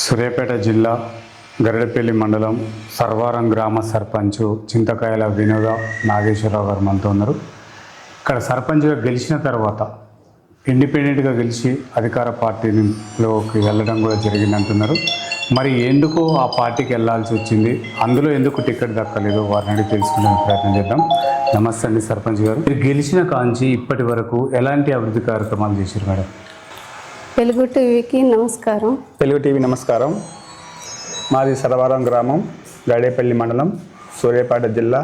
సూర్యాపేట జిల్లా గరిడపల్లి మండలం సర్వారం గ్రామ సర్పంచ్ చింతకాయల వినోద నాగేశ్వరరావు గారు మనతో ఉన్నారు. ఇక్కడ సర్పంచ్గా గెలిచిన తర్వాత ఇండిపెండెంట్గా గెలిచి అధికార పార్టీలోకి వెళ్ళడం కూడా జరిగిందంటున్నారు. మరి ఎందుకు ఆ పార్టీకి వెళ్ళాల్సి వచ్చింది, అందులో ఎందుకు టికెట్ దక్కలేదు, వారిని అడిగి తెలుసుకునే ప్రయత్నం చేద్దాం. నమస్తే అండి సర్పంచ్ గారు. మీరు గెలిచిన కాంచి ఇప్పటి వరకు ఎలాంటి అభివృద్ధి కార్యక్రమాలు చేశారు మేడం? తెలుగు టీవీకి నమస్కారం. తెలుగు టీవీ నమస్కారం. మాది సర్వారం గ్రామం, గరిడేపల్లి మండలం, సూర్యాపేట జిల్లా,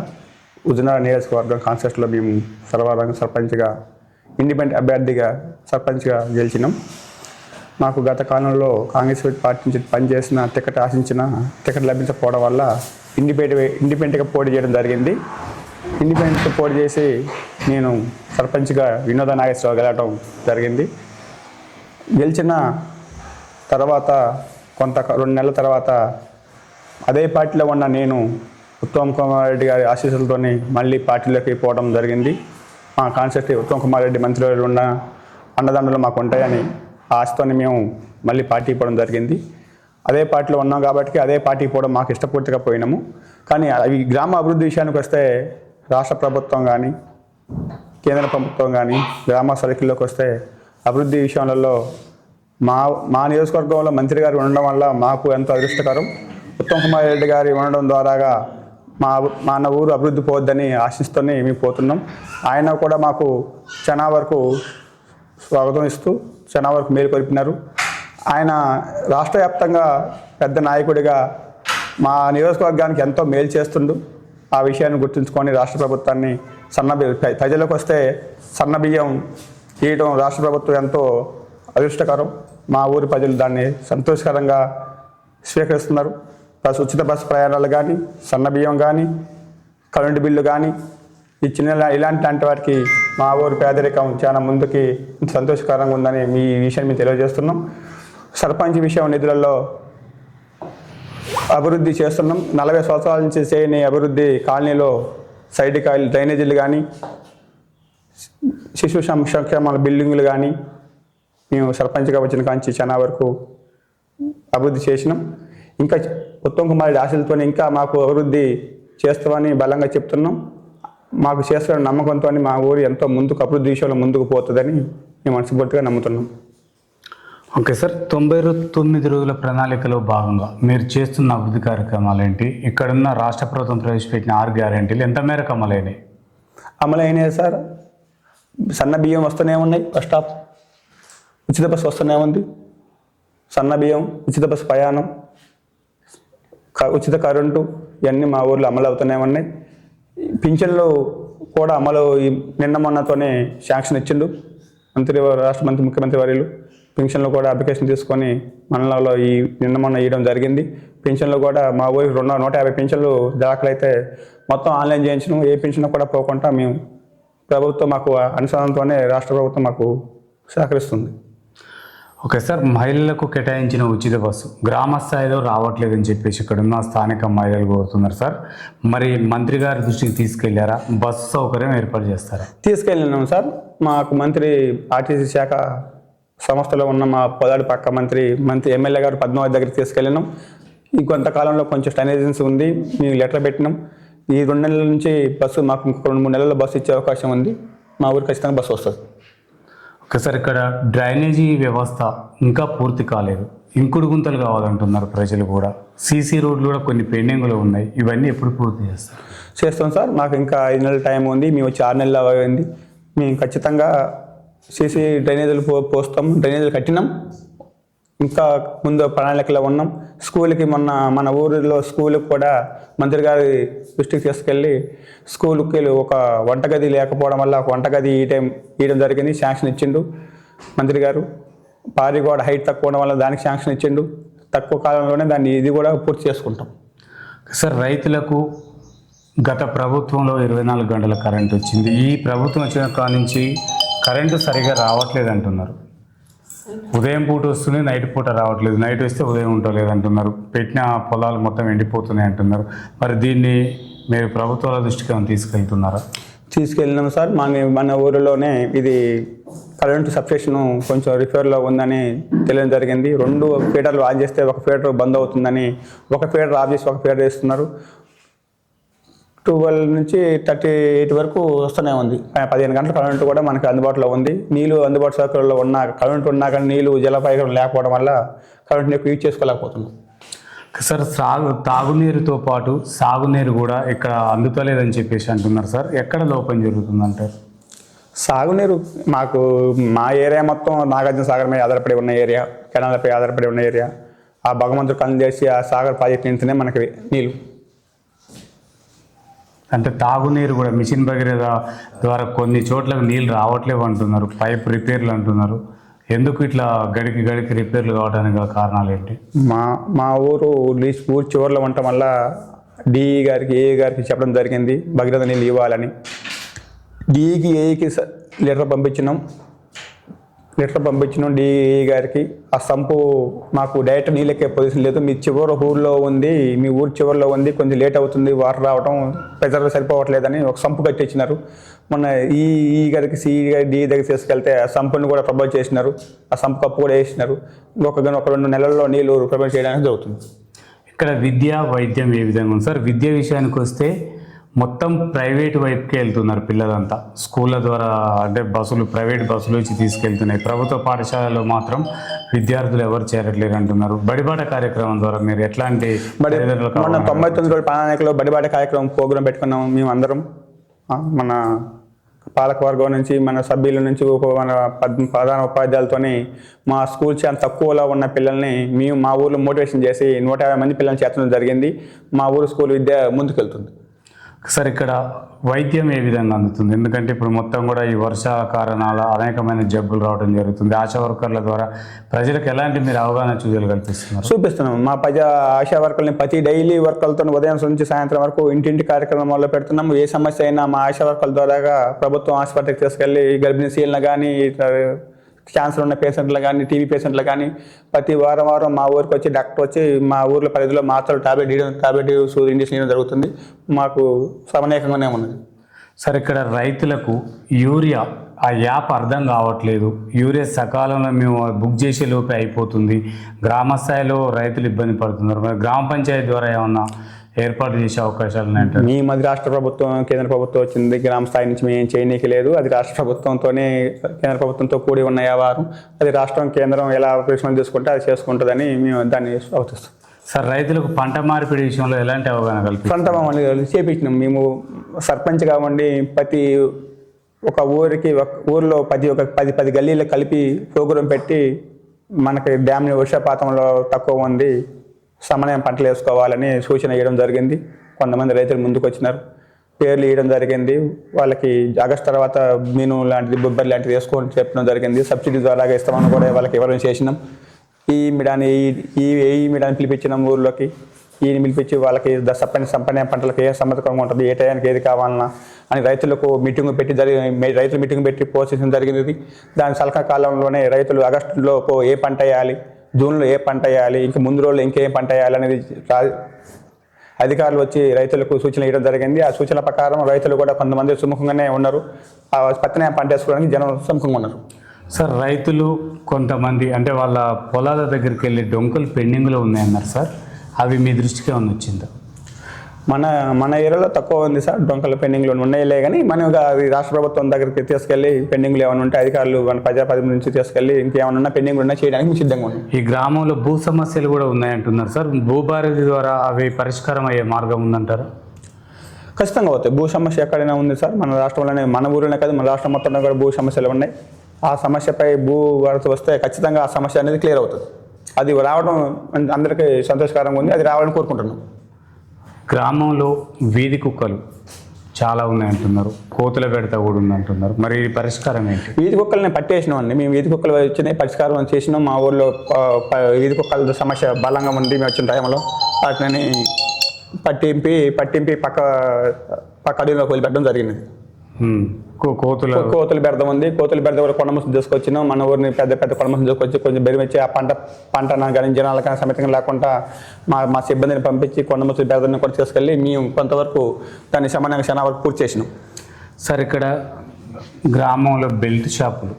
ఉజనాడ నియోజకవర్గం కాన్స్టిట్యూన్సీలో మేము సర్వారం సర్పంచ్గా ఇండిపెండెంట్ అభ్యర్థిగా సర్పంచ్గా గెలిచినాం. మాకు గత కాలంలో కాంగ్రెస్ పార్టీ నుంచి పనిచేసిన టికెట్ లభించకపోవడం వల్ల ఇండిపెండెంట్గా పోటీ చేయడం జరిగింది. ఇండిపెండెంట్గా పోటీ చేసి నేను సర్పంచ్గా వినోద నాగేశ్వరరావు గెలవడం జరిగింది. గెలిచిన తర్వాత 2 నెలల తర్వాత అదే పార్టీలో ఉన్న నేను ఉత్తమ్ కుమార్ రెడ్డి గారి ఆశీస్సులతో మళ్ళీ పార్టీలోకి పోవడం జరిగింది. మా కాన్సెప్ట్ ఉత్తమ్ కుమార్ రెడ్డి మంత్రివర్యులు ఉన్న అండదండలు మాకు ఉంటాయని ఆశతో మేము మళ్ళీ పార్టీకి పోవడం జరిగింది. అదే పార్టీలో ఉన్నాం కాబట్టి అదే పార్టీకి పోవడం మాకు ఇష్టపూర్తిగా పోయినాము. కానీ అవి గ్రామ అభివృద్ధి విషయానికి వస్తే రాష్ట్ర ప్రభుత్వం కానీ కేంద్ర ప్రభుత్వం కానీ గ్రామ సర్కిల్లోకి వస్తే అభివృద్ధి విషయాలలో మా నియోజకవర్గంలో మంత్రి గారు ఉండడం వల్ల మాకు ఎంతో అదృష్టకరం. ఉత్తమ్ కుమార్ రెడ్డి గారి ఉండడం ద్వారాగా మన ఊరు అభివృద్ధి పోవద్దని ఆశిస్తూనే మేము పోతున్నాం. ఆయన కూడా మాకు చాలా వరకు స్వాగతం ఇస్తూ చాలా వరకు మేలుకొల్పినారు. ఆయన రాష్ట్ర వ్యాప్తంగా పెద్ద నాయకుడిగా మా నియోజకవర్గానికి ఎంతో మేలు చేస్తుండు. ఆ విషయాన్ని గుర్తుంచుకొని రాష్ట్ర ప్రభుత్వాన్ని ప్రజలకు వస్తే సన్నబియ్యం ఇవ్వడం రాష్ట్ర ప్రభుత్వం ఎంతో అదృష్టకరం. మా ఊరి ప్రజలు దాన్ని సంతోషకరంగా స్వీకరిస్తున్నారు. ఉచిత బస్సు ప్రయాణాలు కానీ, సన్నబియ్యం కానీ, కరెంటు బిల్లు కానీ ఇలాంటి వాటికి మా ఊరి పేదరికం చాలా ముందుకి సంతోషకరంగా ఉందని ఈ విషయాన్ని మేము తెలియజేస్తున్నాం. సర్పంచ్ విషయం నిధులలో అభివృద్ధి చేస్తున్నాం. 40 సంవత్సరాల నుంచి చేయని అభివృద్ధి కాలనీలో సైడ్ డ్రైనేజీలు కానీ, శిశు సంక్షేమాల బిల్డింగులు కానీ మేము సర్పంచ్గా వచ్చిన కాంచి చాలా వరకు అభివృద్ధి చేసినాం. ఇంకా ఉత్తమ్ కుమార్ రెడ్డి ఆశలతో ఇంకా మాకు అభివృద్ధి చేస్తామని బలంగా చెప్తున్నాం. మాకు చేస్తున్న నమ్మకంతో మా ఊరు ఎంతో ముందుకు అభివృద్ధి విషయంలో ముందుకు పోతుందని మేము మనస్ఫూర్తిగా నమ్ముతున్నాం. ఓకే సార్, 99 రోజుల ప్రణాళికలో భాగంగా మీరు చేస్తున్న అభివృద్ధి కార్యక్రమాలు ఏంటి? ఇక్కడున్న రాష్ట్ర ప్రభుత్వం ప్రవేశపెట్టిన 6 గ్యారెంటీలు ఎంత మేరకు అమలైనాయి? అమలైనాయి సార్. సన్న బియ్యం వస్తూనే ఉన్నాయి, ఫస్ట్ స్టాప్. ఉచిత బస్సు వస్తూనే ఉంది, సన్న బియ్యం, ఉచిత బస్సు ప్రయాణం, ఉచిత కరెంటు, ఇవన్నీ మా ఊర్లో అమలు అవుతూనే ఉన్నాయి. పింఛన్లు కూడా అమలు నిన్న మొన్నతోనే శాంక్షన్ ఇచ్చిండు రాష్ట్ర ముఖ్యమంత్రి వర్యులు. పింఛన్లు కూడా అప్లికేషన్ తీసుకొని మండలంలో నిన్న మొన్న ఇవ్వడం జరిగింది. పింఛన్లు కూడా మా ఊరికి 150 పింఛన్లు దాఖలైతే మొత్తం ఆన్లైన్ చేయించడం. ఏ పింఛన్ కూడా పోకుండా మేము ప్రభుత్వం మాకు అనుసంధానంతోనే రాష్ట్ర ప్రభుత్వం మాకు సహకరిస్తుంది. ఓకే సార్, మహిళలకు కేటాయించిన ఉచిత బస్సు గ్రామ స్థాయిలో రావట్లేదని చెప్పేసి ఇక్కడ ఉన్న స్థానిక మహిళలు కోరుతున్నారు సార్. మరి మంత్రి గారి దృష్టికి తీసుకెళ్లారా? బస్సు సౌకర్యం ఏర్పాటు చేస్తారా? తీసుకెళ్ళినాం సార్. మాకు మంత్రి ఆర్టీసీ శాఖ సంస్థలో ఉన్న మా పొదాడి పక్క మంత్రి ఎమ్మెల్యే గారు పద్మావతి దగ్గరికి తీసుకెళ్ళినాం. ఈ కొంతకాలంలో కొంచెం స్టైనైజెన్స్ ఉంది, మేము లెటర్ పెట్టినాం. ఈ 2 నెలల నుంచి బస్సు మాకు 2-3 నెలల్లో బస్సు ఇచ్చే అవకాశం ఉంది. మా ఊరికి ఖచ్చితంగా బస్సు వస్తుంది. ఓకే సార్, ఇక్కడ డ్రైనేజీ వ్యవస్థ ఇంకా పూర్తి కాలేదు, ఇంకుడు గుంతలు కావాలంటున్నారు ప్రజలు కూడా. సీసీ రోడ్లు కూడా కొన్ని పెండింగ్లో ఉన్నాయి. ఇవన్నీ ఎప్పుడు పూర్తి చేస్తాం సార్. మాకు ఇంకా 5 నెలల టైం ఉంది. మేము వచ్చి 6 నెలలు అయింది. మేము ఖచ్చితంగా సీసీ డ్రైనేజీలు పోస్తాం. డ్రైనేజీలు కట్టినాం. ఇంకా ముందు ప్రణాళికలో ఉన్నాం. స్కూల్కి మన ఊరిలో స్కూల్కి కూడా మంత్రి గారి దృష్టికి తీసుకెళ్ళి స్కూల్కి ఒక వంటగది లేకపోవడం వల్ల ఒక వంటగది ఇవ్వడం జరిగింది. శాంక్షన్ ఇచ్చిండు మంత్రి గారు. పారి కూడా హైట్ తక్కువ ఉండడం వల్ల దానికి శాంక్షన్ ఇచ్చిండు. తక్కువ కాలంలోనే ఇది కూడా పూర్తి చేసుకుంటాం. సార్, రైతులకు గత ప్రభుత్వంలో 24 గంటల కరెంట్ వచ్చింది. ఈ ప్రభుత్వం వచ్చిన కాడ నుంచి కరెంటు సరిగా రావట్లేదు అంటున్నారు. ఉదయం పూట వస్తుంది, నైట్ పూట రావట్లేదు. నైట్ వస్తే ఉదయం ఉండలేదు అంటున్నారు. పెట్టిన పొలాలు మొత్తం ఎండిపోతున్నాయి అంటున్నారు. మరి దీన్ని మీరు ప్రభుత్వాల దృష్టికి ఏమైనా తీసుకెళ్ళినాం సార్. మన ఊరిలోనే ఇది కరెంటు సబ్స్టేషన్ కొంచెం రిపేర్లో ఉందని తెలియడం జరిగింది. 2 ఫీడర్లు ఆన్ చేస్తే ఒక ఫీడర్ బంద్ అవుతుందని ఒక ఫీడర్ ఆఫ్ చేసి ఒక ఫీడర్ వేస్తున్నారు. 12 నుంచి 38 వరకు వస్తూనే ఉంది. 15 గంటల కరెంటు కూడా మనకి అందుబాటులో ఉంది. నీళ్ళు అందుబాటు సౌకర్యాల్లో ఉన్నా, కరెంటు ఉన్నా కానీ నీళ్ళు జలపాయకం లేకపోవడం వల్ల కరెంటుని ఎక్కువ యూజ్ చేసుకోలేకపోతున్నాం. సార్ తాగునీరుతో పాటు సాగునీరు కూడా ఇక్కడ అందుతలేదని చెప్పేసి అంటున్నారు సార్. ఎక్కడ లోపం జరుగుతుందంటారు? సాగునీరు మాకు మా ఏరియా మొత్తం నాగార్జున సాగర్ మీద ఆధారపడి ఉన్న ఏరియా, కెనాలపై ఆధారపడి ఉన్న ఏరియా. ఆ భగవంతుడు కళ్ళు చేసి ఆ సాగర్ ప్రాజెక్ట్ నుంచినే మనకి నీళ్ళు. అంటే తాగునీరు కూడా మిషన్ భగీరథ ద్వారా కొన్ని చోట్లకు నీళ్ళు రావట్లేవు అంటున్నారు, పైప్ రిపేర్లు అంటున్నారు. ఎందుకు ఇట్లా గడికి రిపేర్లు కావడానికి గల కారణాలు ఏంటి? మా ఊరు ఊరు చివరిలో ఉండటం వల్ల డిఈ గారికి, ఏఈ గారికి చెప్పడం జరిగింది భగీరథ నీళ్ళు ఇవ్వాలని. డిఈకి, ఏఈకి లెటర్ పంపించినాం. డిఈ గారికి. ఆ సంపు మాకు డైరెక్ట్ నీళ్ళెక్కే పొజిషన్ లేదు, మీ చివరి ఊళ్ళో ఉంది, మీ ఊరు చివరిలో ఉంది, కొంచెం లేట్ అవుతుంది వాటర్ రావడం, ప్రెజర్ సరిపోవట్లేదని ఒక సంపు కట్టించినారు. మొన్న ఈ గారికి, సిఈ గారి, డిఈ దగ్గర తీసుకెళ్తే ఆ సంపుని కూడా ప్రపోజ్ చేసినారు. ఆ సంపు కప్పు కూడా వేసినారు. ఒక 2 నెలల్లో నీళ్ళు ప్రపోజ్ చేయడానికి జరుగుతుంది. ఇక్కడ విద్య, వైద్యం ఏ విధంగా ఉంది సార్? విద్య విషయానికి వస్తే మొత్తం ప్రైవేట్ వైపుకే వెళ్తున్నారు పిల్లలంతా. స్కూళ్ళ ద్వారా అంటే ప్రైవేట్ బస్సులు వచ్చి తీసుకెళ్తున్నాయి. ప్రభుత్వ పాఠశాలలో మాత్రం విద్యార్థులు ఎవరు చేరట్లేరు అంటున్నారు. బడిబాట కార్యక్రమం ద్వారా మీరు ఎట్లాంటి మన 99 రోజుల ప్రణాళికలో బడిబాట కార్యక్రమం ప్రోగ్రాం పెట్టుకున్నాం. మేము అందరం మన పాలకవర్గం నుంచి, మన సభ్యుల నుంచి, మన ప్రధాన ఉపాధ్యాయులతోని మా స్కూల్ చాలా తక్కువలో ఉన్న పిల్లల్ని మేము మా ఊర్లో మోటివేషన్ చేసి 150 మంది పిల్లల్ని చేర్చడం జరిగింది. మా ఊరు స్కూల్ విద్య ముందుకెళ్తుంది. సార్ ఇక్కడ వైద్యం ఏ విధంగా అందుతుంది? ఎందుకంటే ఇప్పుడు మొత్తం కూడా ఈ వర్షాల కారణాల అనేకమైన జబ్బులు రావడం జరుగుతుంది. ఆశా వర్కర్ల ద్వారా ప్రజలకు ఎలాంటి మీరు అవగాహన కల్పిస్తున్నారు? చూపిస్తున్నాం. మా ఆశా వర్కర్ని ప్రతి డైలీ వర్కర్లతో ఉదయం నుంచి సాయంత్రం వరకు ఇంటింటి కార్యక్రమాల్లో పెడుతున్నాము. ఏ సమస్య అయినా మా ఆశా వర్కర్ల ద్వారా ప్రభుత్వం ఆసుపత్రికి తీసుకెళ్ళి గర్భిణీ స్త్రీలను కానీ, క్యాన్సర్ ఉన్న పేషెంట్లు కానీ, టీబీ పేషెంట్లు కానీ ప్రతి వారం మా ఊరికి వచ్చి డాక్టర్ వచ్చి మా ఊర్లో పరిధిలో మాత్రలు టాబ్లెట్ ఇంజక్షన్ ఇవ్వడం జరుగుతుంది. మాకు సమనేకంగానే ఉన్నది. సార్ ఇక్కడ రైతులకు యూరియా ఆ యాప్ అర్థం కావట్లేదు. యూరియా సకాలంలో మేము బుక్ చేసే లోపే అయిపోతుంది. గ్రామ స్థాయిలో రైతులు ఇబ్బంది పడుతున్నారు. మరి గ్రామ పంచాయతీ ద్వారా ఏమన్నా ఏర్పాటు చేసే అవకాశాలు ఉన్నాయంటే? అది రాష్ట్ర ప్రభుత్వం, కేంద్ర ప్రభుత్వం వచ్చింది. గ్రామ స్థాయి నుంచి మేము ఏం చేయనీకి లేదు. అది రాష్ట్ర ప్రభుత్వంతోనే, కేంద్ర ప్రభుత్వంతో కూడి ఉన్న వ్యవహారం. అది రాష్ట్రం, కేంద్రం ఎలా ప్రశ్నలు తీసుకుంటే అది చేసుకుంటుందని మేము దాన్ని అవతిస్తాం. సార్ రైతులకు పంట మార్పిడి విషయంలో ఎలాంటి అవగాహన కల్పిస్తారు? పంట మార్పిడి చేపించినాం. మేము సర్పంచ్ కావండి, ప్రతి ఒక ఊరికి ఊరిలో 10 గల్లీలు కలిపి ప్రోగ్రాం పెట్టి మనకి డ్యామ్ని వర్షపాతంలో తక్కువ ఉంది, సమన్వయం పంటలు వేసుకోవాలని సూచన ఇవ్వడం జరిగింది. కొంతమంది రైతులు ముందుకు వచ్చినారు, పేర్లు ఇవ్వడం జరిగింది. వాళ్ళకి ఆగస్టు తర్వాత మీను లాంటిది, బొబ్బరి లాంటిది వేసుకోవడం చెప్పడం జరిగింది. సబ్సిడీ ద్వారా ఇస్తామని కూడా వాళ్ళకి ఇవ్వడం చేసినాం. ఈ మీడాన్ని పిలిపించినాం ఊర్లోకి. ఈయన పిలిపించి వాళ్ళకి సంపన్న పంటలకు ఏ సమర్థకంగా ఉంటుంది, ఏ టయానికి ఏది కావాలన్నా అని రైతులకు రైతులు మీటింగ్ పెట్టి పోషించడం జరిగింది. దాని సలహా కాలంలోనే రైతులు ఆగస్టులో ఏ పంట వేయాలి, జూన్లో ఏ పంట వేయాలి, ఇంక ముందు రోజులు ఇంకేం పంట వేయాలి అనేది అధికారులు వచ్చి రైతులకు సూచనలు ఇవ్వడం జరిగింది. ఆ సూచనల ప్రకారం రైతులు కూడా కొంతమంది సుముఖంగానే ఉన్నారు. ఆ పత్తిన పంట వేసుకోవడానికి జనం సుముఖంగా ఉన్నారు. సార్ రైతులు కొంతమంది అంటే వాళ్ళ పొలాల దగ్గరికి వెళ్ళి డొంకలు పెండింగ్లో ఉన్నాయన్నారు సార్. అవి మీ దృష్టికి ఏమన్నా వచ్చిందా? మన ఏరియాలో తక్కువ ఉంది సార్, డొంకల పెండింగ్లు ఉన్నాయిలే. కానీ మనం అది రాష్ట్ర ప్రభుత్వం దగ్గరికి తీసుకెళ్ళి పెండింగ్లు ఏమైనా ఉంటే అధికారులు మన ప్రజాప్రతినిధుల నుంచి తీసుకెళ్ళి ఇంకేమైనా పెండింగ్లు ఉన్నా చేయడానికి మేము సిద్ధంగా ఉన్నాం. ఈ గ్రామంలో భూ సమస్యలు కూడా ఉన్నాయంటున్నారు సార్. భూభారతి ద్వారా అవి పరిష్కారం అయ్యే మార్గం ఉందంటారా? ఖచ్చితంగా అవుతాయి. భూ సమస్య ఎక్కడైనా ఉంది సార్. మన రాష్ట్రంలోనే, మన ఊరిలోనే కాదు, మన రాష్ట్రం మొత్తంలో కూడా భూ సమస్యలు ఉన్నాయి. ఆ సమస్యపై భూ భారతి వస్తే ఖచ్చితంగా ఆ సమస్య అనేది క్లియర్ అవుతుంది. అది రావడం అందరికీ సంతోషకరంగా ఉంది. అది రావాలని కోరుకుంటున్నాం. గ్రామంలో వీధి కుక్కలు చాలా ఉన్నాయంటున్నారు, కోతుల బెడత కూడా ఉందంటున్నారు. మరి పరిష్కారం ఏంటి? వీధి కుక్కల్ని పట్టేసినాం అండి. మేము వీధి కుక్కలు వచ్చినాయి, పరిష్కారం చేసినాం. మా ఊళ్ళో వీధి కుక్కల సమస్య బలంగా ఉంది. మేము వచ్చిన టైంలో వాటిని పట్టింపి పక్క అడవిలోకి వదిలిపెట్టడం జరిగింది. కోతులు బెడద ఉంది. కోతుల బెడద కూడా కొండమూసి తీసుకొచ్చినాం. మన ఊరిని పెద్ద కొండమూసి తీసుకొచ్చి కొంచెం బెదిరించి ఆ పంట కానీ జనాల కానీ సమితంగా లేకుండా మా సిబ్బందిని పంపించి కొండమూసి బెడదని కూడా తీసుకెళ్ళి మేము కొంతవరకు దాన్ని క్షణ వరకు పూర్తి చేసినాం. సార్ ఇక్కడ గ్రామంలో బెల్ట్ షాపులు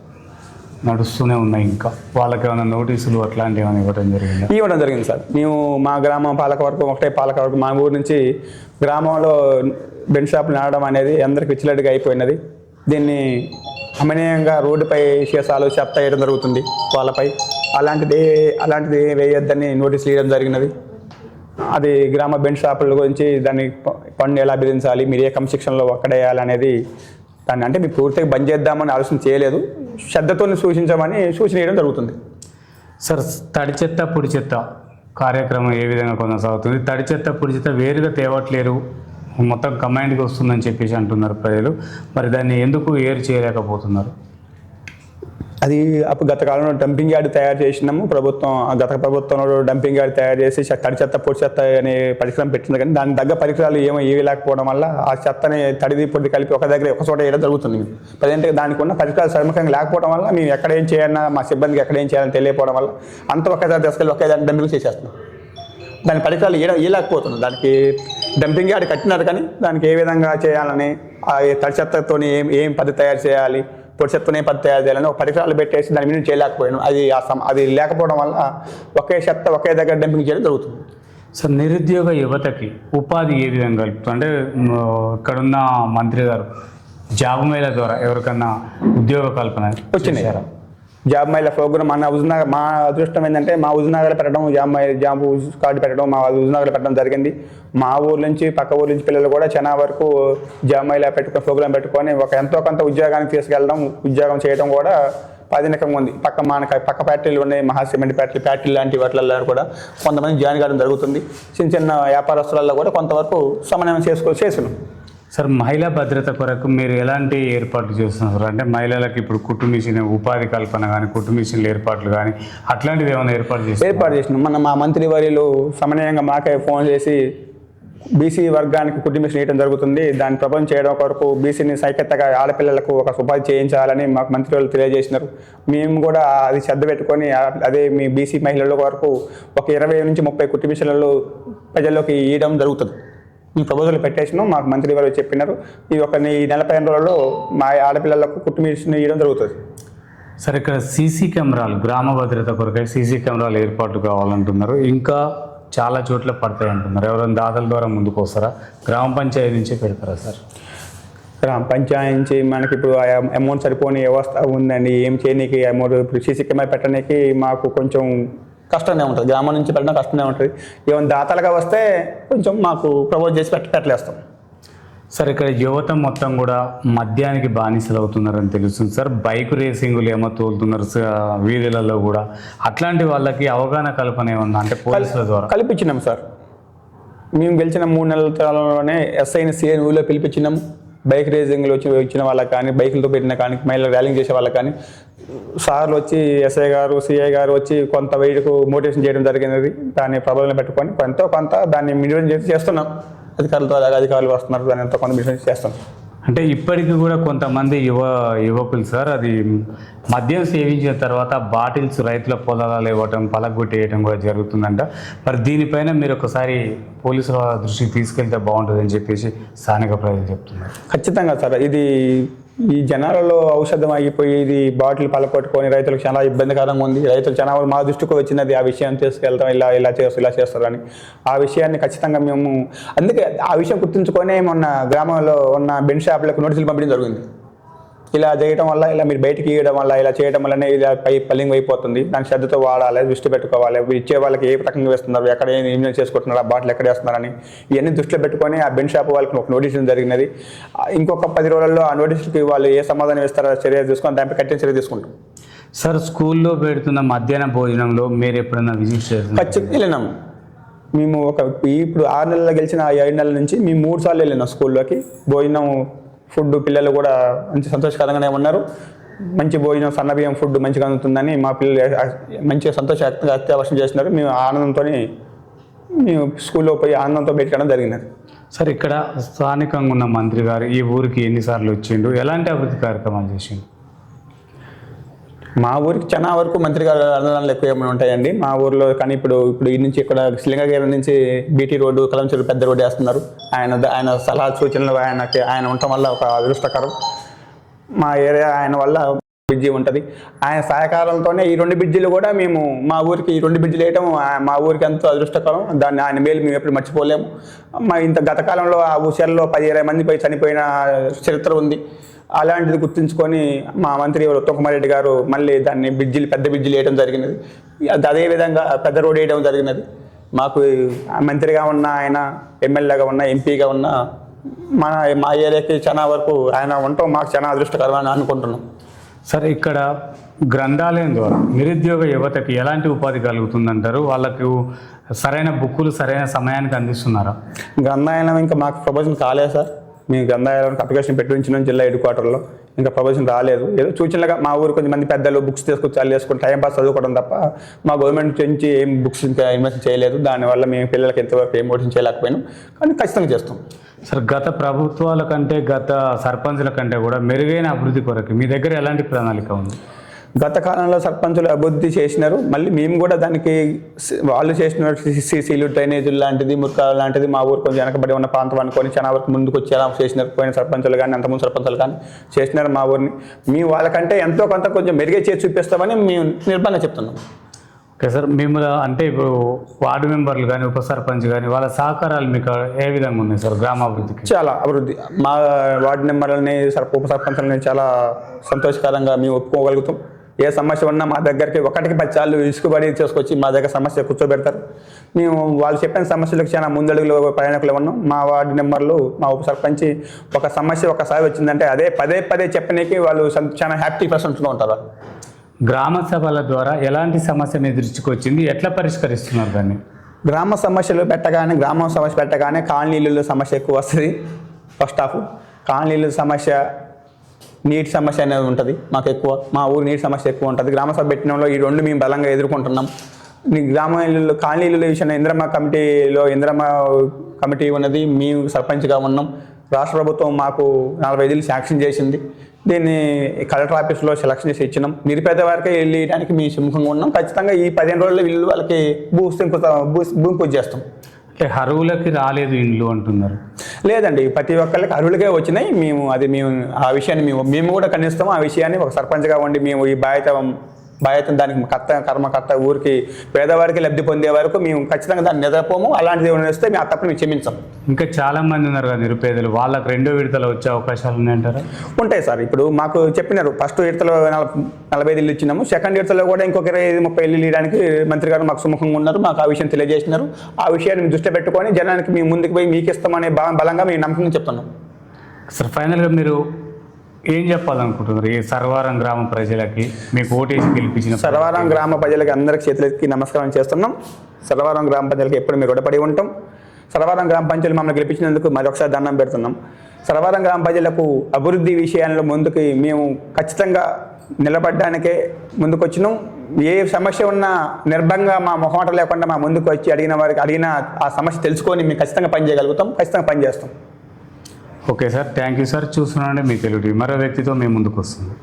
నడుస్తూనే ఉన్నాయి, ఇంకా వాళ్ళకి ఏమైనా నోటీసులు అట్లాంటివి ఏమైనా ఇవ్వడం జరిగింది? ఇవ్వడం జరిగింది సార్. మేము మా గ్రామం పాలకవర్గం ఒకటే పాలకవర్గం, మా ఊరు నుంచి గ్రామంలో బెల్ట్ షాపులు నడవడం అనేది అందరికి విచ్చలట్టుగా అయిపోయినది. దీన్ని అమనీయంగా రోడ్డుపై శేషాలు చెత్త వేయడం జరుగుతుంది వాళ్ళపై. అలాంటిది వేయొద్దని నోటీసులు ఇవ్వడం జరిగినది. అది గ్రామ బెల్ట్ షాపుల గురించి దాన్ని పన్ను ఎలా విధించాలి, మీరు ఏ క్రమశిక్షణలో ఒక్కడేయాలనేది దాన్ని అంటే మీరు పూర్తిగా బంద్ చేద్దామని ఆలోచన చేయలేదు, శ్రద్ధతో సూచించమని సూచన చేయడం జరుగుతుంది. సార్ తడి చెత్త పొడి చెత్త కార్యక్రమం ఏ విధంగా కొనసాగుతుంది? తడి చెత్త పొడి చెత్త వేరుగా తేవట్లేరు, మొత్తం కమాండ్కి వస్తుందని చెప్పేసి అంటున్నారు ప్రజలు. మరి దాన్ని ఎందుకు ఏరు చేయలేకపోతున్నారు? అది అప్పుడు గత కాలంలో డంపింగ్ యార్డ్ తయారు చేసినాము ప్రభుత్వం. గత ప్రభుత్వంలో డంపింగ్ యార్డ్ తయారు చేసి తడి చెత్త పొడి చెత్త అనే పరికరం పెట్టింది, కానీ దాని తగ్గ పరికరాలు ఏవి లేకపోవడం వల్ల ఆ చెత్తని తడిది పొడి కలిపి ఒక దగ్గర ఒక చోట వేయడం జరుగుతుంది. ప్రజెంట్గా దానికి ఉన్న పరికరాలు సర్మకంగా లేకపోవడం వల్ల మేము ఎక్కడ ఏం చేయాలన్నా మా సిబ్బందికి ఎక్కడ ఏం చేయాలని తెలియకపోవడం వల్ల అంత ఒకేసారి తీసుకెళ్ళి ఒకే దాన్ని డంపింగ్ చేసేస్తున్నాం. దాని పరికరాలు వేయలేకపోతున్నాం. దానికి డంపింగ్ యార్డ్ కట్టినారు, కానీ దానికి ఏ విధంగా చేయాలని, ఆ తడి చెత్తతో ఏం పద్ధతి తయారు చేయాలి, పొడి చెత్తనే పద్ధతి తయారు చేయాలని ఒక పరికరాలు పెట్టేసి దాని మీద చేయలేకపోయాను. అది లేకపోవడం వల్ల ఒకే చెత్త ఒకే దగ్గర డంపింగ్ చేయడం జరుగుతుంది. సార్ నిరుద్యోగ యువతకి ఉపాధి ఏ విధంగా కలుపుతుంది? అంటే ఇక్కడున్న మంత్రి గారు జాబ్ మేళ ద్వారా ఎవరికన్నా ఉద్యోగ కల్పన వచ్చినాయి. జాబ్ మైల ప్రోగ్రామ్ మన హుజూర్నగర్, మా అదృష్టం ఏంటంటే మా హుజూర్నగర్లో పెట్టడం, జాబ్ కార్డు పెట్టడం మా హుజూర్నగర్లో పెట్టడం జరిగింది. మా ఊరు నుంచి పక్క ఊరు నుంచి పిల్లలు కూడా చాలా వరకు జాబ్ మైల ప్రోగ్రాం పెట్టుకొని ఎంతో కొంత ఉద్యోగానికి తీసుకెళ్ళడం, ఉద్యోగం చేయడం కూడా ప్రాధాన్యకంగా ఉంది. పక్క ఫ్యాక్టరీలు ఉన్నాయి, మహాసిమెంట్ ఫ్యాక్టరీ లాంటి వాటిల్లో కూడా కొంతమంది జాయిన్ కావడం జరుగుతుంది. చిన్న వ్యాపారస్తులలో కూడా కొంతవరకు సమన్వయం చేస్తున్నాం. సార్ మహిళా భద్రత కొరకు మీరు ఎలాంటి ఏర్పాట్లు చేస్తున్నారు? అంటే మహిళలకు ఇప్పుడు కుట్టు మిషన్ ఉపాధి కల్పన కానీ, కుట్టు మిషన్ల ఏర్పాట్లు కానీ అట్లాంటివి ఏమైనా ఏర్పాటు చేసినాం. మా మంత్రి వర్యులు సమన్వయంగా మాకే ఫోన్ చేసి బీసీ వర్గానికి కుట్టు మిషన్ వేయడం జరుగుతుంది, దాన్ని ప్రపంచం చేయడం కొరకు బీసీని సైకత్తగా ఆడపిల్లలకు ఒక ఉపాధి చేయించాలని మాకు మంత్రి వాళ్ళు తెలియజేసినారు. మేము కూడా అది శ్రద్ధ పెట్టుకొని అదే మీ బీసీ మహిళల వరకు ఒక 20 నుంచి 30 కుట్టు మిషన్లు ప్రజల్లోకి ఇవ్వడం జరుగుతుంది. ఈ ప్రపోజల్ పెట్టేసినాం, మాకు మంత్రి వారు చెప్పినారు. ఈ 45 రోజుల్లో మా ఆడపిల్లలకు కుట్టు మిషన్ ఇవ్వడం జరుగుతుంది. సార్ ఇక్కడ సీసీ కెమెరాలు గ్రామ భద్రత కొరకై సీసీ కెమెరాలు ఏర్పాటు కావాలంటున్నారు, ఇంకా చాలా చోట్ల పడతాయి అంటున్నారు. ఎవరైనా దాతల ద్వారా ముందుకు వస్తారా? గ్రామ పంచాయతీ నుంచే పెడతారా సార్? గ్రామ పంచాయతీ నుంచి మనకి ఇప్పుడు అమౌంట్ సరిపోని వ్యవస్థ ఉందండి, ఏం చేయనీకి అమౌంట్ ఇప్పుడు సీసీ కెమెరా పెట్టడానికి మాకు కొంచెం కష్టంగా ఉంటుంది. గ్రామం నుంచి పెట్టడం కష్టంగా ఉంటుంది. ఏమైనా దాతలుగా వస్తే కొంచెం మాకు ప్రపోజ్ చేసి పెట్టలేస్తాం. సార్ ఇక్కడ యువత మొత్తం కూడా మద్యానికి బానిసలు అవుతున్నారని తెలుస్తుంది సార్. బైక్ రేసింగులు ఏమో తోలుతున్నారు వీధులలో కూడా. అట్లాంటి వాళ్ళకి అవగాహన కల్పన ఏమన్నా అంటే పోలీసుల ద్వారా కల్పించినాం సార్. మేము గెలిచిన 3 నెలల కాలంలోనే ఎస్ఐని సిఐని ఊళ్ళో పిలిపించినాం. బైక్ రేసింగ్లు వచ్చిన వాళ్ళకి కానీ, బైకులతో పెట్టిన కానీ, మహిళలు ర్యాలింగ్ చేసే వాళ్ళకి కానీ సార్లు వచ్చి ఎస్ఐ గారు సిఐ గారు వచ్చి కొంత వెయిట్కు మోటివేషన్ చేయడం జరిగినది. దాన్ని ప్రభావం పెట్టుకొని కొంత దాన్ని మినిమం చేస్తున్నాం. అధికారులు వస్తున్నారు, దాన్ని ఎంతో కొంత మినిమం చేస్తున్నాం. అంటే ఇప్పటికీ కూడా కొంతమంది యువకులు సార్ అది మద్యం సేవించిన తర్వాత బాటిల్స్ రైతుల పొలాలలో ఇవ్వటం, పలగొట్టేయటం కూడా జరుగుతుందంట. మరి దీనిపైన మీరు ఒకసారి పోలీసుల దృష్టికి తీసుకెళ్తే బాగుంటుందని చెప్పేసి స్థానిక ప్రజలు చెప్తున్నారు. ఖచ్చితంగా సార్, ఇది ఈ జనాలలో ఔషధం అయిపోయి ఇది బాటిల్ పలకొట్టుకొని రైతులకు చాలా ఇబ్బందికరంగా ఉంది. రైతులు చాలా మా దృష్టికి వచ్చినది ఆ విషయం తీసుకెళ్తాం, ఇలా చేస్తారని. ఆ విషయాన్ని ఖచ్చితంగా మేము అందుకే ఆ విషయం గుర్తుంచుకొని మొన్న గ్రామంలో ఉన్న బెల్ట్ షాపులకు నోటీసులు పంపించడం జరిగింది. ఇలా చేయడం వల్ల, ఇలా మీరు బయటికి ఇవ్వడం వల్ల, ఇలా చేయడం వల్లనే ఇలా పల్లింగ్ అయిపోతుంది. దాని శ్రద్ధతో వాడాలి, దృష్టి పెట్టుకోవాలి. ఇచ్చే వాళ్ళకి ఏ రకంగా వేస్తున్నారు, ఎక్కడ ఏం చేసుకుంటున్నారు, ఆ బాటిల్ ఎక్కడ వేస్తున్నారని ఇవన్నీ దృష్టిలో పెట్టుకొని ఆ బెల్ట్ షాప్ వాళ్ళకి ఒక నోటీస్ జరిగినది. ఇంకొక 10 రోజుల్లో ఆ నోటీసులకి వాళ్ళు ఏ సమాధానం ఇస్తారో చర్య తీసుకొని దానిపై కఠిన చర్య తీసుకుంటాం. సార్ స్కూల్లో పెడుతున్న మధ్యాహ్న భోజనంలో మీరు ఎప్పుడైనా విజిట్ చేస్తున్నారు? ఖచ్చితంగా వెళ్ళినాం. మేము ఇప్పుడు 6 నెలలు గెలిచిన 7 నెలల నుంచి మేము 3 సార్లు వెళ్ళినాం స్కూల్లోకి. భోజనం ఫుడ్ పిల్లలు కూడా మంచి సంతోషకరంగానే ఉన్నారు. మంచి భోజనం, సన్నబియ్యం ఫుడ్ మంచిగా అందుతుందని మా పిల్లలు మంచిగా సంతోషంగా అత్యావసరం చేస్తున్నారు. మేము ఆనందంతో మేము స్కూల్లో పోయి ఆనందంతో పెట్టడం జరిగినది. సార్ ఇక్కడ స్థానికంగా ఉన్న మంత్రి గారు ఈ ఊరికి ఎన్నిసార్లు వచ్చిండు, ఎలాంటి అభివృద్ధి కార్యక్రమాలు చేసిండు? మా ఊరికి చాలా వరకు మంత్రి గారు అనుదానాలు ఎక్కువ ఏమైనా ఉంటాయండి మా ఊర్లో. కానీ ఇప్పుడు ఈ నుంచి ఇక్కడ శ్రీలింగగిరి నుంచి బీటీ రోడ్డు కలంచెరు పెద్ద రోడ్డు వేస్తున్నారు. ఆయన సలహా సూచనలు ఆయన ఉండటం వల్ల ఒక అదృష్టకరం. మా ఏరియా ఆయన వల్ల బ్రిడ్జి ఉంటుంది. ఆయన సహకారంతోనే ఈ 2 బ్రిడ్జిలు కూడా మేము మా ఊరికి ఈ 2 బ్రిడ్జిలు వేయటం మా ఊరికి ఎంతో అదృష్టకరం. దాన్ని ఆయన మేలు మేము ఎప్పుడు మర్చిపోలేము. మా ఇంత గత కాలంలో ఆ ఊసల్లో 10-20 మంది పోయి చనిపోయిన చరిత్ర ఉంది. అలాంటిది గుర్తుంచుకొని మా మంత్రి ఉత్తమ్ కుమార్ రెడ్డి గారు మళ్ళీ దాన్ని పెద్ద బ్రిడ్జిలు వేయడం జరిగినది. అదేవిధంగా పెద్ద రోడ్ వేయడం జరిగినది. మాకు మంత్రిగా ఉన్న ఆయన, ఎమ్మెల్యేగా ఉన్న, ఎంపీగా ఉన్న మా ఏరియాకి చాలా వరకు ఆయన ఉండటం మాకు చాలా అదృష్టకరం అని అనుకుంటున్నాం. సార్, ఇక్కడ గ్రంథాలయం ద్వారా నిరుద్యోగ యువతకి ఎలాంటి ఉపాధి కలుగుతుందంటారు? వాళ్ళకు సరైన బుక్కులు సరైన సమయానికి అందిస్తున్నారా? గ్రంథాలయం ఇంకా మాకు ప్రపోజల్ కాలేదు సార్. మేము గ్రంథాలయానికి అప్లికేషన్ పెట్టించినాం జిల్లా హెడ్ క్వార్టర్లో. ఇంకా ప్రపోజల్ రాలేదు. ఏదో సూచనలుగా మా ఊరు కొంతమంది పెద్దలు బుక్స్ తీసుకొచ్చి వాళ్ళు వేసుకుని టైంపాస్ చదువుకోవడం తప్ప మా గవర్నమెంట్ నుంచి ఏం బుక్స్ ఇంకా ఇన్వెస్ట్ చేయలేదు. దానివల్ల మేము పిల్లలకి ఎంతవరకు ఏం మోటివేషన్ చేయలేకపోయినాం. కానీ ఖచ్చితంగా చేస్తాం. సార్, గత ప్రభుత్వాల కంటే గత సర్పంచుల కంటే కూడా మెరుగైన అభివృద్ధి కొరకు మీ దగ్గర ఎలాంటి ప్రణాళిక ఉంది? గత కాలంలో సర్పంచులు అభివృద్ధి చేసినారు. మళ్ళీ మేము కూడా దానికి వాళ్ళు చేసిన సీసీలు, డ్రైనేజీలు లాంటిది, మురికాలు లాంటిది మా ఊరు కొంచెం వెనకబడి ఉన్న ప్రాంతం అనుకొని చాలా వరకు ముందుకు వచ్చేలా చేసినారు. పోయిన సర్పంచులు కానీ అంతకుముందు సర్పంచులు కానీ చేసినారు మా ఊరిని. మేము వాళ్ళకంటే ఎంతో కొంత కొంచెం మెరుగే చేసి చూపిస్తామని మేము నిర్భంగా చెప్తున్నాం. ఓకే సార్, మిమ్మల్ని అంటే ఇప్పుడు వార్డు మెంబర్లు కానీ ఉప సర్పంచ్ కానీ వాళ్ళ సహకారాలు మీకు ఏ విధంగా ఉన్నాయి సార్ గ్రామాభివృద్ధికి? చాలా అభివృద్ధి. మా వార్డు మెంబర్లని ఉప సర్పంచులని చాలా సంతోషకరంగా మేము ఒప్పుకోగలుగుతాం. ఏ సమస్య ఉన్నా మా దగ్గరికి 1-10 సార్లు ఇసుకుబడి చేసుకొచ్చి మా దగ్గర సమస్య కూర్చోబెడతారు. మేము వాళ్ళు చెప్పిన సమస్యలకు చాలా ముందడుగులు ప్రయాణికులు ఉన్నాం. మా వార్డు మెంబర్లు, మా ఉప సర్పంచ్ ఒక సమస్య ఒకసారి వచ్చిందంటే అదే పదే చెప్పడానికి వాళ్ళు చాలా హ్యాపీ పర్సన్స్గా ఉంటారు. గ్రామ సభల ద్వారా ఎలాంటి సమస్యను ఎదుర్చుకొచ్చింది, ఎట్లా పరిష్కరిస్తున్నారు దాన్ని? గ్రామ సమస్య పెట్టగానే కాలనీలలో సమస్య ఎక్కువ వస్తుంది. ఫస్ట్ ఆఫ్ కాలనీల సమస్య, నీటి సమస్య అనేది ఉంటుంది మాకు ఎక్కువ. మా ఊరు నీటి సమస్య ఎక్కువ ఉంటుంది. గ్రామ సభ పెట్టడంలో ఈ 2 మేము బలంగా ఎదుర్కొంటున్నాం. కాలనీల విషయంలో ఇందిరమ్మ కమిటీ ఉన్నది. మేము సర్పంచ్గా ఉన్నాం. రాష్ట్ర ప్రభుత్వం మాకు 45 ఇళ్ళు శాంక్షన్ చేసింది. దీన్ని కలెక్టర్ ఆఫీస్లో సెలక్షన్ చేసి ఇచ్చినాం. నిరుపేద వారికి వెళ్ళడానికి మేము సుముఖంగా ఉన్నాం. ఖచ్చితంగా ఈ 15 రోజుల్లో వీళ్ళు వాళ్ళకి భూమి పూజ చేస్తాం. అంటే అరువులకి రాలేదు ఇండ్లు అంటున్నారు. లేదండి, ప్రతి ఒక్కరికి అరువులకే వచ్చినాయి. మేము ఆ విషయాన్ని మేము కూడా ఖండిస్తాము. ఆ విషయాన్ని ఒక సర్పంచ్గా ఉండి మేము ఈ బాధ్యత దానికి కర్మకర్త ఊరికి పేదవారికి లబ్ధి పొందే వరకు మేము ఖచ్చితంగా దాన్ని నిద్రపోము. అలాంటిది ఏమైనా వస్తే మేము తప్పని మేము క్షమించాం. ఇంకా చాలా మంది ఉన్నారు కదా నిరుపేదలు, వాళ్ళకి 2వ విడతలో వచ్చే అవకాశాలు ఉన్నాయంటారా? ఉంటాయి సార్. ఇప్పుడు మాకు చెప్పినారు ఫస్ట్ విడతలో 45 ఇళ్ళు ఇచ్చినాము. సెకండ్ విడతలో కూడా ఇంకొక 25-30 ఇళ్ళు ఇవ్వడానికి మంత్రి గారు మాకు సుముఖంగా ఉన్నారు. మాకు ఆ విషయం తెలియజేసినారు. ఆ విషయాన్ని దృష్టి పెట్టుకొని జనానికి మేము ముందుకు పోయి మీకు ఇస్తామనే బలంగా మేము నమ్మకంగా చెప్తున్నాం. సార్, ఫైనల్గా మీరు ఏం చెప్పాలనుకుంటున్నారు ఈ సర్వారం గ్రామ ప్రజలకి, మీకు ఓటేసి గెలిపించిన సర్వారం గ్రామ ప్రజలకి అందరికి చేతులెత్తి నమస్కారం చేస్తున్నాం. సర్వారం గ్రామ ప్రజలకి ఎప్పుడు మీరు రుణపడి ఉంటాం. సర్వారం గ్రామ పంచాయతీ మమ్మల్ని గెలిపించినందుకు మరొకసారి దండం పెడుతున్నాం. సర్వారం గ్రామ ప్రజలకు అభివృద్ధి విషయాల్లో ముందుకు మేము ఖచ్చితంగా నిలబడడానికే ముందుకొచ్చినాం. ఏ సమస్య ఉన్నా నిర్భంగా మా మొహమాట లేకుండా మా ముందుకు వచ్చి అడిగిన ఆ సమస్య తెలుసుకొని మేము ఖచ్చితంగా పనిచేయగలుగుతాం. ఖచ్చితంగా పనిచేస్తాం. Okay sir, thank you sir. చూస్తున్నాండి మీ తెలుగు మరో వ్యక్తితో మేము ముందుకు వస్తుంది.